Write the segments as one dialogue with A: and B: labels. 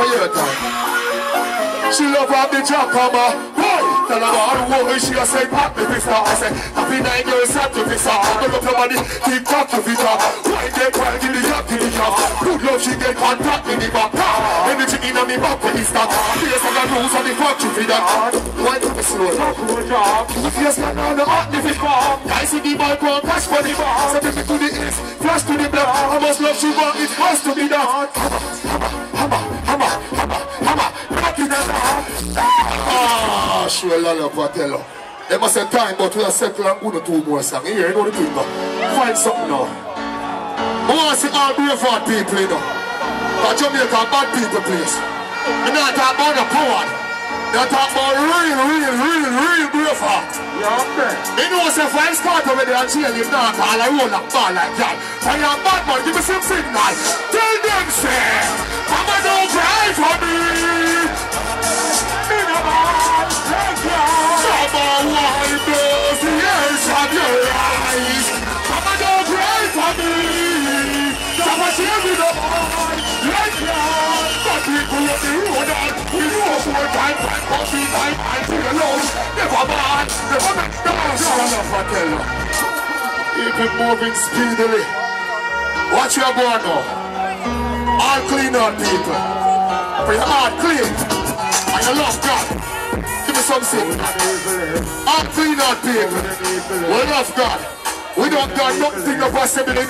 A: hear time. She love her bitch a comma. Boy, tell her all the woman she a say pop me pizza. I say happy 9 years up to pizza. Open up your body, keep talk to pizza. Why they cry give the up to the job. Good love she get contact in the back. Energy in a me back when it's that. Face on the rules and the fuck you for that. Why do me slow? If you stand on the hot if it's bomb. I see the ball go cash for the bar. Send me to the east, flash to the block. How much love she want, it has to be that. Hammer. Ah, sure, Lollipop, tell her. They must have time, but we are settled and good to 2 more songs. Here, you know the thing, but find something now. I want to see all Braveheart people, you know. Because Jamaica are bad people, please. We're not talking about the power. They're talking about real Braveheart. Yeah, okay. You know, if I start over there and jail, you're not all I roll like ball like that. So you're a bad man, give me some signal. Tell them, say, Mama, don't cry for me. Keep it moving speedily. Watch your boy now. All clean out people. For your heart clean. And you love God. Give me something. All clean out people. We love God. We don't got nothing of us every day.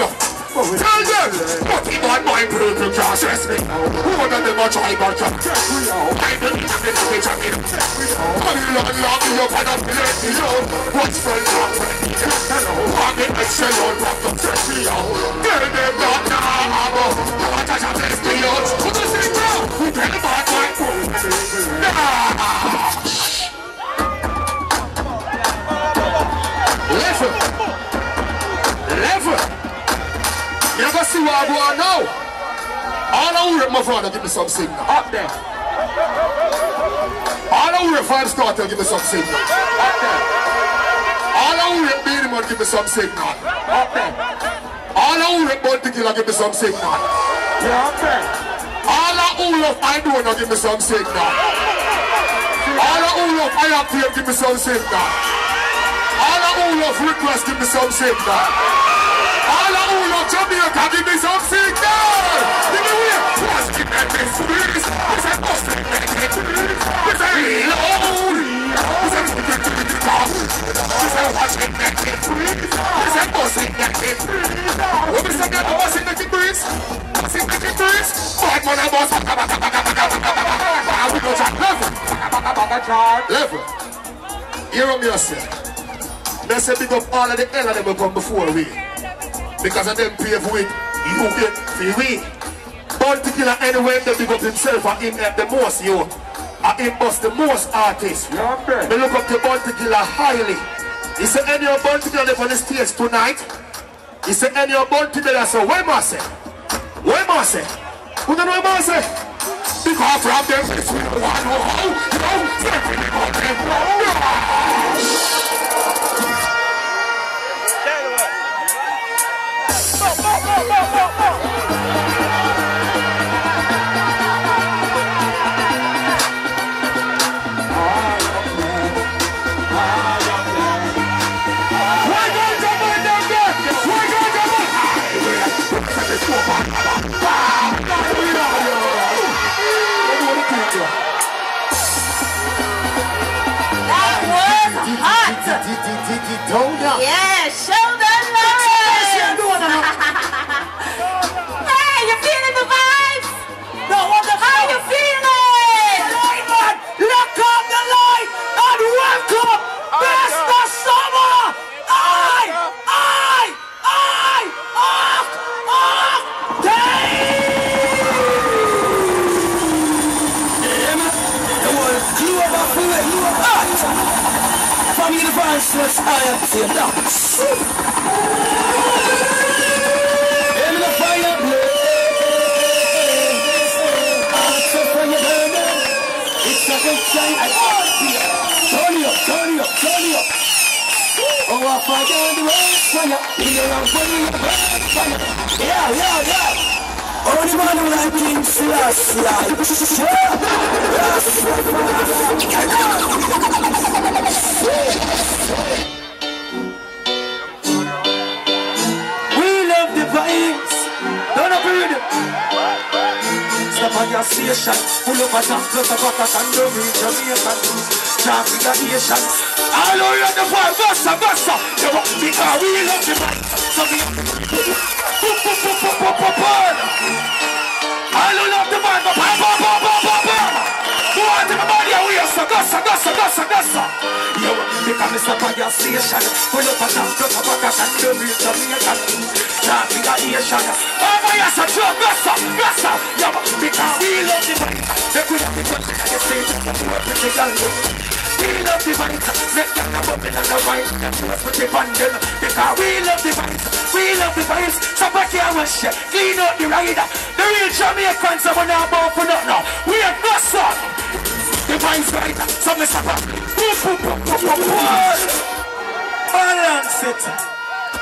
A: Tell them, nothing on my people can't stress me. Who of them are trying to stress me out? I believe in the picture of me. I love you up and up and let me know. What's for love? I'm the excellent rock of stress me out. Tell them not now. What I shall bless me out. Who does it now? Who tell about my Level. You never see what I go on now. All I will my father give me some signal. Up there. All I will 5 starter give me some signal. Up there. All I will Beanie Man give me some signal. Up there. All I will Bounty Killer give me some signal. Yeah, up there. All I will I do not give me some signal. All I will I appear give me some signal. All I will request give me some signal. All I love Jamaica, give me some signal! Give me way! What's the next please? Is that busting next please? Is that reload? Is that moving to the top? Is that watching next please? Is that busting next please? What is that busting next please? Busting next please? Bad man and boss! We go to level! Hear me yourself. They say big up all of the hell that will come before we. Because of them pave with you get free weed. Bounty Killer anyway they big up himself and him the most you. And him bust the most artists. Yeah, they look up to Bounty Killer highly. He said any of Bounty Killer on the stage tonight. He said any of Bounty Killer so where must say? Where must say? Who don't know where must say? Because from them it's we don't want to know. You know, certainly got them.
B: Yeah, show them lyrics! Hey, you feeling the vibes? No, what the how you feeling? Light man, lock up the light and welcome Mr. Summer!
C: From universe, I am to your dance. In the fire blaze, it's a fire burner. It's a good time. Turn it up, turn it up, turn it up. Oh, I fire on the road, fire. In the round, fire, fire. Yeah. Only man who like King Selassie. We love the vibes. Don't agree with it. Step on your station. Full of a jump, plus a bucket and the real Jamaican. Traffic aviation. All over the world, Gossa. You want me car, we love the vibes. So we all who love the man, go on to the body and we are so Gossa. Yo, because Mr. Pagya Station, full of a jump, plus a bucket and the real Jamaican. Traffic aviation. Oh my yes, a joke, Gossa. Yo, because we love the vibes. They could have been touching at the stage of the pretty girl. We love the vibes. Make them a bubble and a wine. Put the bundle. Because we love the vibes. So back here and shit. Clean out the rider. The real Jamaicans are not about for nothing now. We have no son. The vibes rider. So me stop up. Balance it.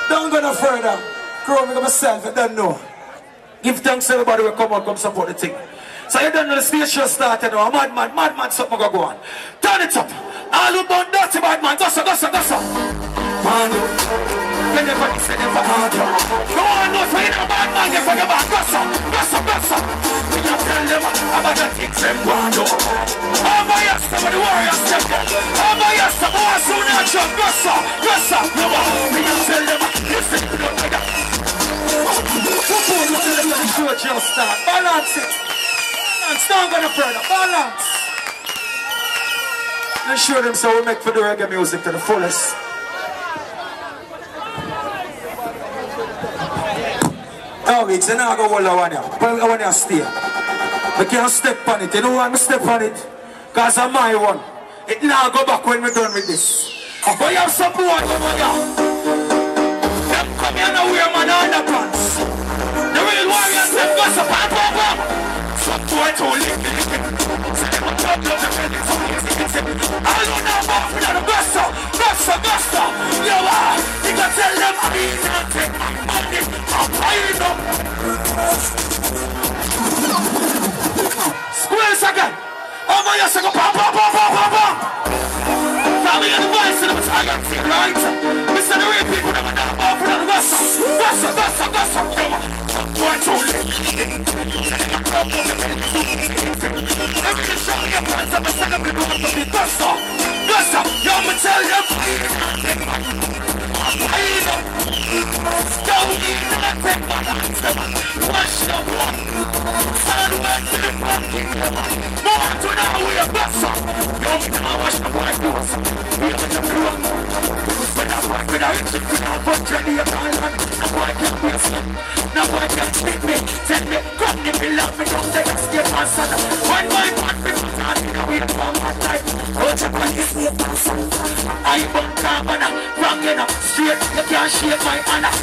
C: Don't go no further. Grow me myself, I don't know. Give thanks to everybody who come support the thing. So you don't know the stage show started now. Madman, something go on. Turn it up. All who born dirty bad man, Gossa. Manu, you never listen, never hard. No one knows when you're a bad man, you're for your bad. Gossa. We just tell them about the things them want to. Oh my yes, some of the warriors step up. Oh my yes, some more soon as you Gossa. We just tell them, listen to them like that. Just start. Balance it. Don't go no further. Balance. And show them so we make for the reggae music to the fullest. Oh, it's an hour wall I want to stay. I can't step on it. You know why I step on it? Because I'm my one. It now go back when we're done with this. But you have support over here. Them come here now wear man underpants. The real warriors them Gossa. Some boy told him. I don't know about the Gossa. You are. You can tell them I can't take my money. I'm paying up. Squares again. Over here, so go pam. Family and the voice in the tiger thing, right? Mr. The real people never know about the Gossa. Some boy told him. Every show your plans up a second people want to be Gossa. You want me tell them paying up. Don't need nothing but answer. Wash the one. Stand back to the fucking level. More to now we are Gossa. You want me to wash the white doors. We are the blue. When I work with our engine, we are for Jenny and Ireland. No boy can waste me. No boy can speak me. Tell me, come if you love me, don't take escape my son. When my part me was not in a way to form my type. Go to my escape my son. I won't come on a wrong enough. Straight, you can't shake my honor.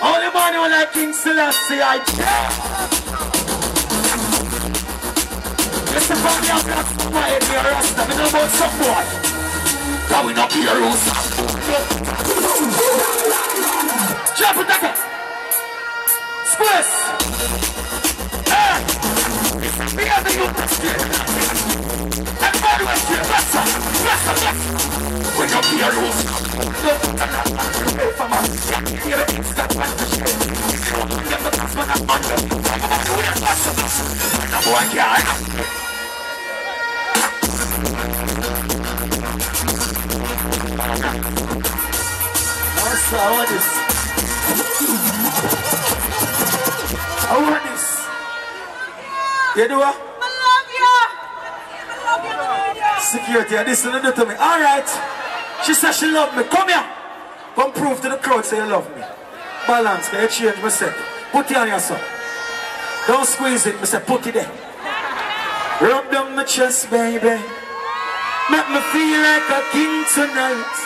C: All the man who like King Selassie, I care. Listen from me, I'm not quiet here, Rasta. We know about some boy. Coming up here, Rosa. Drop it again. Squares. We have the youth that's here. Everybody was here. Rasta. When up here, Rosa. Look, I'm not ready for my here it is that one to share. Get the pass when I'm under. I'm about to win. No boy can't. I want this. You do what?
B: I love you.
C: Security, listen to me. Alright. She said she love me. Come here. Come prove to the crowd say you love me. Balance, can you change me say? Put it on yourself. Don't squeeze it, me say put it there. Rub down my chest, baby. Make me feel like a king tonight.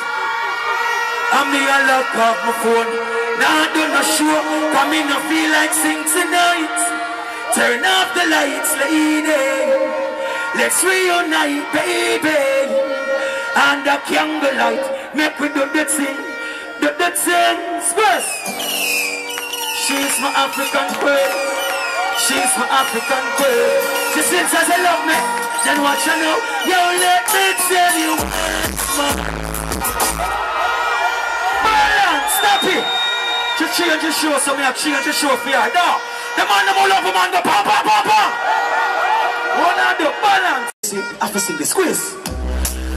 C: I'm the lock off my phone. Now do not show. Come in and feel like sing tonight. Turn off the lights, lady. Let's reunite, baby. And the candlelight. Make we do the thing. Do the thing. Squares. She's my African queen. She's my African queen. She sings as I love me. Then what you know? Yo, let me tell you. Balance, stop it. Just change the show, so me have change the show for you. No, the man them all love man go pam pam pam pam. One of the balance. See, I have to sing the squeeze.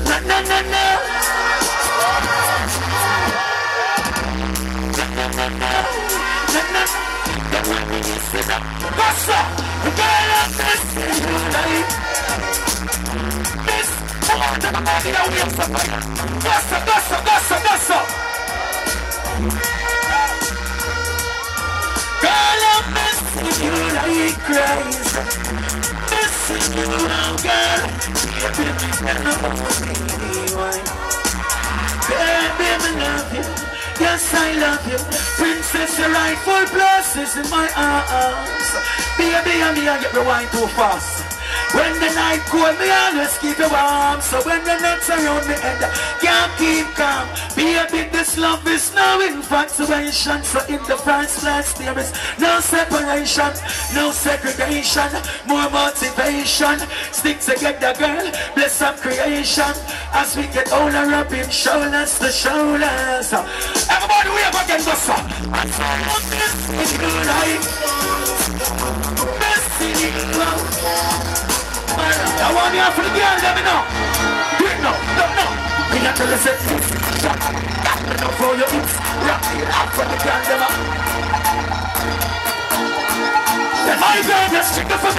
C: Na na na na. Gossa, gossa. Girl, I'm missing you like crazy. Missing you now, girl. Baby, I love you. Yes, I love you. Princess, your rightful place is in my arms. Baby, I get rewind too fast. When the night cold, me always keep you warm. So when the nuts around me head, can't keep calm. Baby, this love is no infatuation. So in the first place, there is no separation, no segregation, more motivation. Stick together, girl, bless some creation. As we get older, rubbing shoulders to shoulders. Everybody, we have again, go so. It's good, right? I want you for the girl, let me know. Do it now, no. Me not tell you say shut up, no for your hips. Rock it out for the girl, them up. Then my girl, just stick the foot.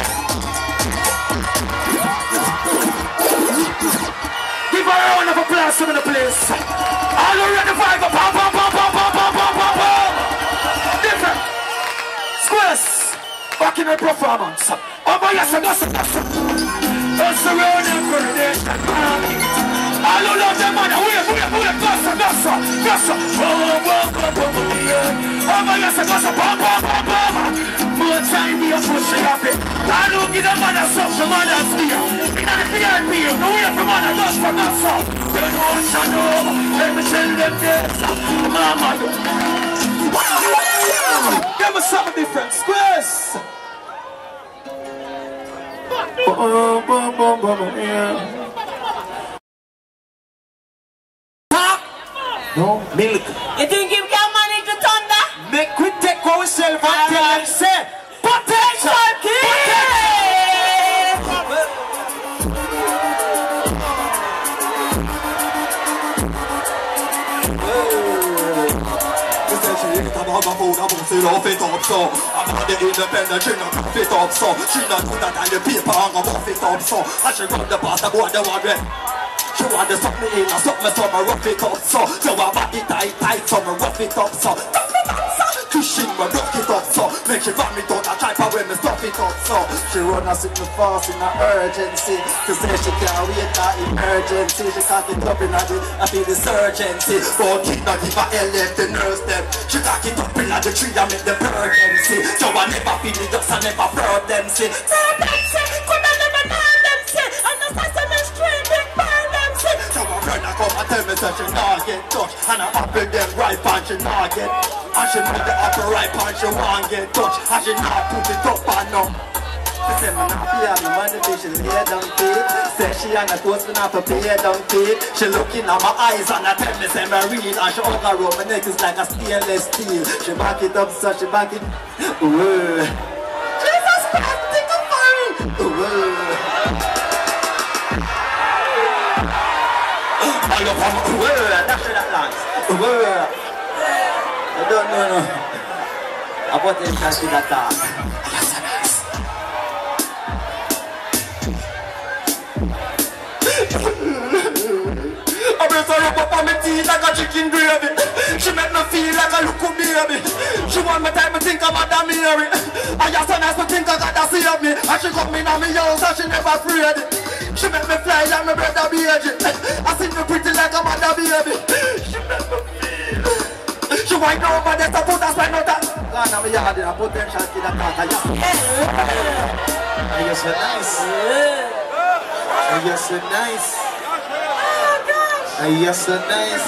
C: Give her a round of applause in the place. All around the vibe, pam, pam, pam, pam, pam, pam, pam, pam, pam. Different. Squares. Back in the performance. Oh boy, yes, that's around the coronation. All who love them man, gossa. Oh boy, yes, gossa, pam. More time we are pushing up it. All who give them man a sub, the man a steer. In the VIP, no way from man a dust from that sub. They don't want to know. Let me tell them this. Mama, give me something different. Squares. Yeah. No milk.
B: You think you can manage the thunder?
C: Make we take ourselves and tell them say potential kid.
D: I'm a fool, I'm still off it up so I'm not the independent, she not off it up so she not do that on the paper, I'm off it up so I should run the past, I want the one red. She want to suck me in, I suck me so I rough it up so so I back it tight, so I rough it up so Cushion me rough it up so make she vomit out, I try for when me stuff it up so she run us in the fast in an urgency to say she can't wait that emergency she can't get up in I feel this urgency but kid not give a hell left the nurse them she can't get up in the tree and make the urgency so I never feel it just I never proud them say could I never know them say and the sesame street big burn them say so I run and come and tell me that she not get touched and I apple them right and she not get and she put the apple right and she won't get touched and she not put it up and up. She said, man, I feel me when the bitch is lay down feet. Say she on a toast, me not to pay down feet. She looking at my eyes and I tell me, say me real. And she hug around my neck is like a stainless steel. She back it up, so she back it. Ooh. Jesus Christ, take a fire. Ooh. I love her. Ooh, that's that lance. Ooh. I don't know, no. I put in that to that dog. I better rub up on my teeth like a chicken gravy. She make me feel like a look baby. She want me time to think about that Mary. I just so nice to think I gotta see me. And she come in on me house and she never afraid. She make me fly like my brother baby. I see me pretty like a mother baby. She make me feel. She wind over there to put us right now that. God, now we are having a potential kid that talk. You're so nice. You're so nice. You're so nice.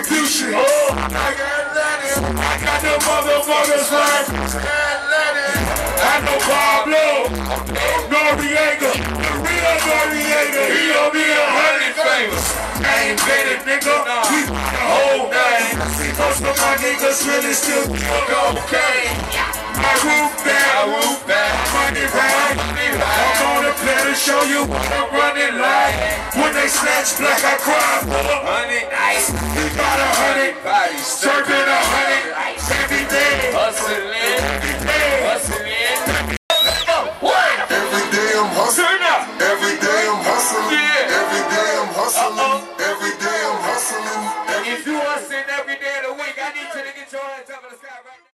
A: distribution. Oh, I got Lennon. I got the motherfuckers like Lennon. I know Pablo, Noriega, the real Noriega. He owe me 100 favors. I ain't paid it, nigga. We the whole name. Most of my niggas really still cocaine. My roof back, money right. I'm on the plan to show you what I'm running like. When they snatch black, I cry for 100 ice. We got 100 bodies, serving 100 every day. Hustling, every day. Every day I'm hustling. Every day I'm hustling. Every day I'm hustling. Every day I'm hustling. If you hustling every day of the week, I need you to get your hands up in the sky right now.